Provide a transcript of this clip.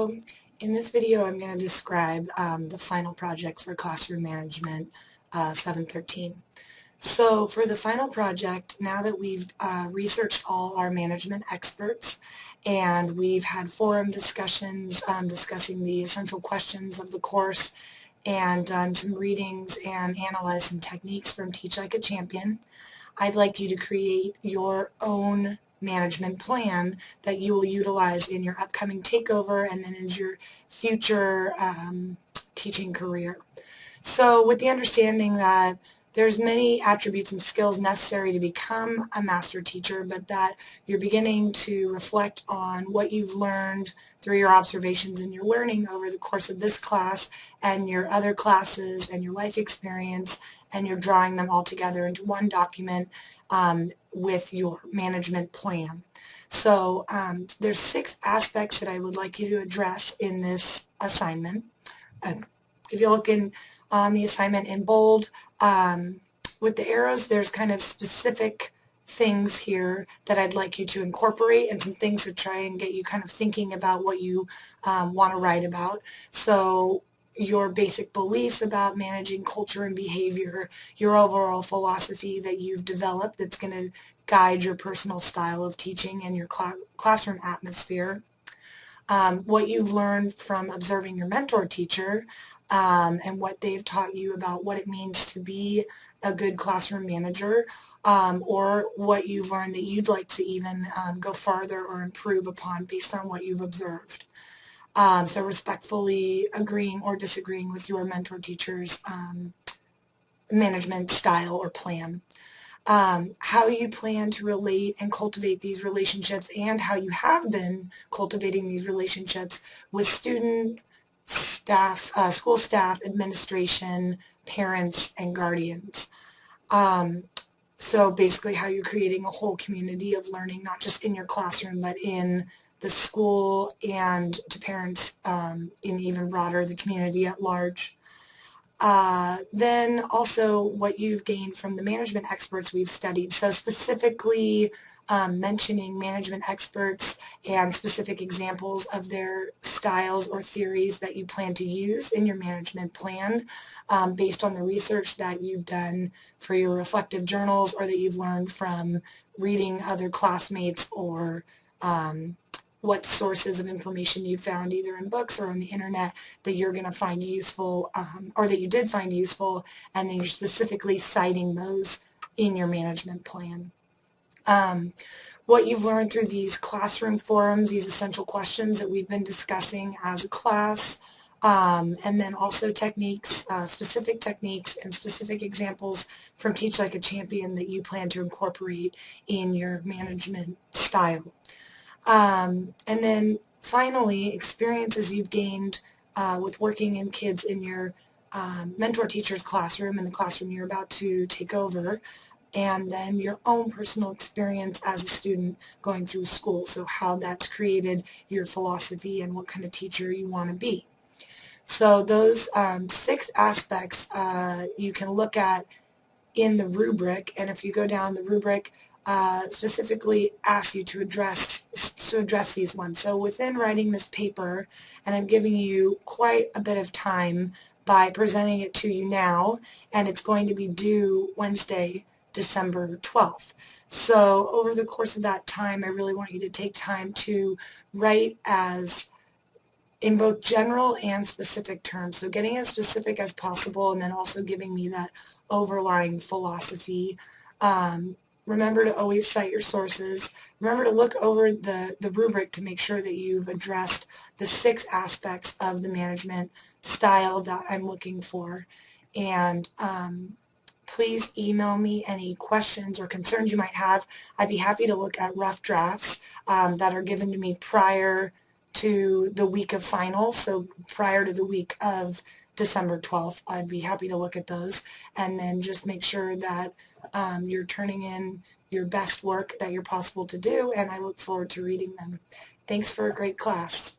So in this video I'm going to describe the final project for Classroom Management 713. So for the final project, now that we've researched all our management experts and we've had forum discussions discussing the essential questions of the course and done some readings and analyzed some techniques from Teach Like a Champion, I'd like you to create your own management plan that you will utilize in your upcoming takeover and then in your future teaching career. So with the understanding that there's many attributes and skills necessary to become a master teacher, but that you're beginning to reflect on what you've learned through your observations and your learning over the course of this class and your other classes and your life experience, and you're drawing them all together into one document with your management plan. So there's 6 aspects that I would like you to address in this assignment. If you're looking on the assignment in bold, with the arrows, there's kind of specific things here that I'd like you to incorporate and some things to try and get you kind of thinking about what you want to write about. So your basic beliefs about managing culture and behavior, your overall philosophy that you've developed that's going to guide your personal style of teaching and your classroom atmosphere, what you've learned from observing your mentor teacher, and what they've taught you about what it means to be a good classroom manager, or what you've learned that you'd like to even go farther or improve upon based on what you've observed. So respectfully agreeing or disagreeing with your mentor teacher's management style or plan. How you plan to relate and cultivate these relationships, and how you have been cultivating these relationships with student, staff, school staff, administration, parents, and guardians. So basically how you're creating a whole community of learning, not just in your classroom, but in the school and to parents, in even broader, the community at large. Then also what you've gained from the management experts we've studied. So specifically mentioning management experts and specific examples of their styles or theories that you plan to use in your management plan based on the research that you've done for your reflective journals, or that you've learned from reading other classmates, or what sources of information you found either in books or on the internet that you're going to find useful, or that you did find useful, and then you're specifically citing those in your management plan. What you've learned through these classroom forums, these essential questions that we've been discussing as a class, and then also techniques, specific techniques and specific examples from Teach Like a Champion that you plan to incorporate in your management style. And then finally, experiences you've gained with working in kids in your mentor teacher's classroom and the classroom you're about to take over, and then your own personal experience as a student going through school, so how that's created your philosophy and what kind of teacher you want to be. So those 6 aspects you can look at in the rubric, and if you go down the rubric, specifically asks you to address these ones. So within writing this paper, and I'm giving you quite a bit of time by presenting it to you now, and it's going to be due Wednesday, December 12th. So over the course of that time, I really want you to take time to write as in both general and specific terms. So getting as specific as possible, and then also giving me that overlying philosophy. Remember to always cite your sources. Remember to look over the rubric to make sure that you've addressed the 6 aspects of the management style that I'm looking for. And please email me any questions or concerns you might have. I'd be happy to look at rough drafts that are given to me prior to the week of finals, so prior to the week of December 12th. I'd be happy to look at those, and then just make sure that you're turning in your best work that you're possible to do, and I look forward to reading them. Thanks for a great class.